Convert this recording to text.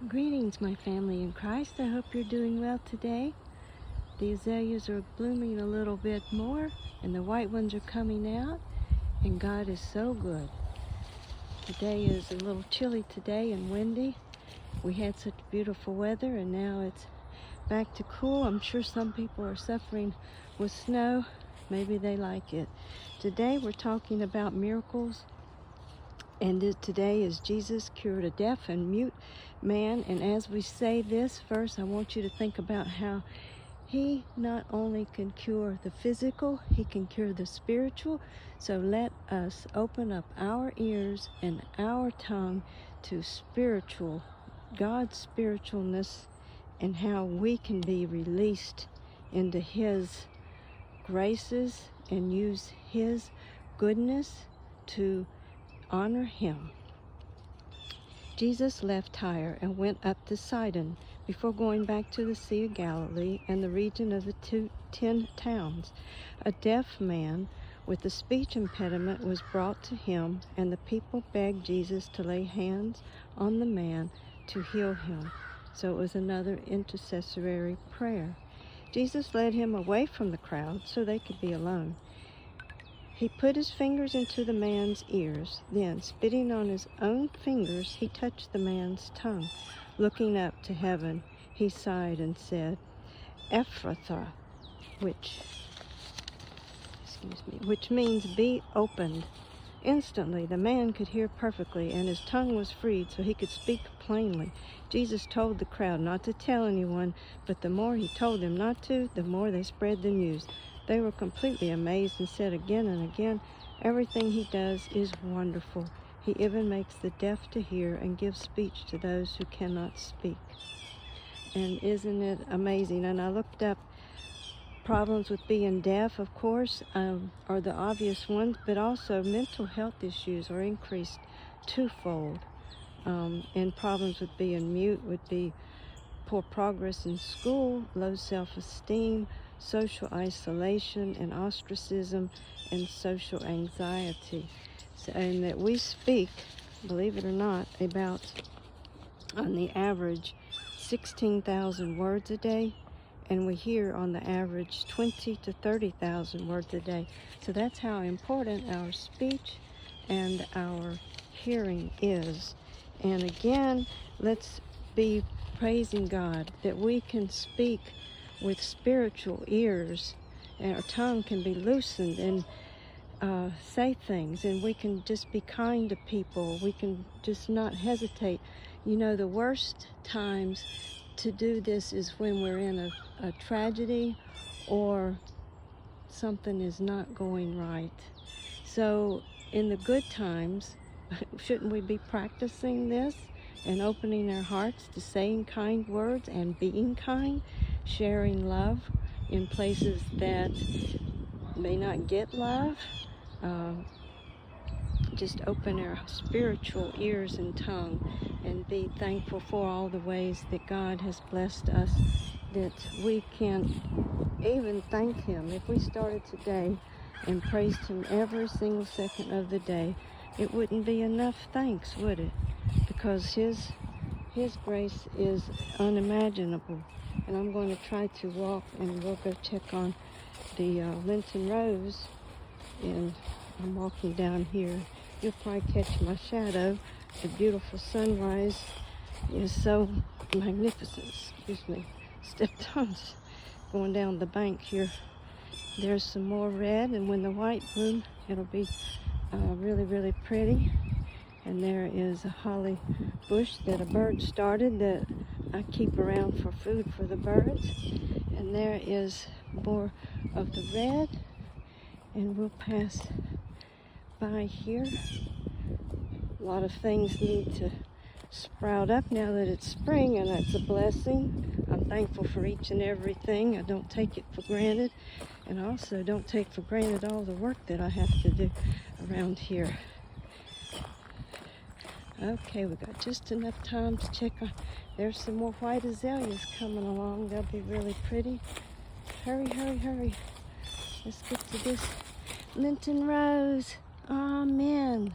Greetings, my family in Christ. I hope you're doing well today. The azaleas are blooming a little bit more, and the white ones are coming out, and God is so good. Today is a little chilly today and windy. We had such beautiful weather, and now it's back to cool. I'm sure some people are suffering with snow. Maybe they like it. Today we're talking about miracles. And today is Jesus cured a deaf and mute man. And as we say this verse, I want you to think about how he not only can cure the physical, he can cure the spiritual. So let us open up our ears and our tongue to spiritual, God's spiritualness, and how we can be released into his graces and use his goodness to honor him. Jesus left Tyre and went up to Sidon before going back to the Sea of Galilee and the region of the 10 towns. A deaf man with a speech impediment was brought to him, and the people begged Jesus to lay hands on the man to heal him. So it was another intercessory prayer. Jesus led him away from the crowd so they could be alone. He put his fingers into the man's ears. Then, spitting on his own fingers, he touched the man's tongue. Looking up to heaven, he sighed and said, Ephphatha, which means be opened. Instantly, the man could hear perfectly, and his tongue was freed, so he could speak plainly. Jesus told the crowd not to tell anyone, but the more he told them not to, the more they spread the news. They were completely amazed and said again and again, everything he does is wonderful. He even makes the deaf to hear and gives speech to those who cannot speak. And isn't it amazing? And I looked up problems with being deaf, of course, are the obvious ones, but also mental health issues are increased twofold. And problems with being mute would be poor progress in school, low self-esteem, social isolation and ostracism, and social anxiety. And that we speak, believe it or not, about, on the average, 16,000 words a day, and we hear on the average 20 to 30,000 words a day. So that's how important our speech and our hearing is. And again, let's be praising God that we can speak with spiritual ears, and our tongue can be loosened and say things, and we can just be kind to people. We can just not hesitate. You know, the worst times to do this is when we're in a tragedy or something is not going right. So in the good times, shouldn't we be practicing this and opening our hearts to saying kind words and being kind, sharing love in places that may not get love? Just open our spiritual ears and tongue and be thankful for all the ways that God has blessed us, that we can even thank him. If we started today and praised him every single second of the day, it wouldn't be enough thanks, would it? Because his grace is unimaginable. And I'm going to try to walk, and we'll go check on the Linton Rose, and I'm walking down here. You'll probably catch my shadow. The beautiful sunrise is so magnificent. Excuse me. Stepped on going down the bank here. There's some more red, and when the white bloom, it'll be really, really pretty. And there is a holly bush that a bird started that I keep around for food for the birds. And there is more of the red, and we'll pass by here. A lot of things need to sprout up now that it's spring, and that's a blessing. I'm thankful for each and everything. I don't take it for granted, and I also don't take for granted all the work that I have to do around here. Okay, we got just enough time to check on. There's some more white azaleas coming along. They'll be really pretty. Hurry, hurry, hurry. Let's get to this Linton Rose. Amen.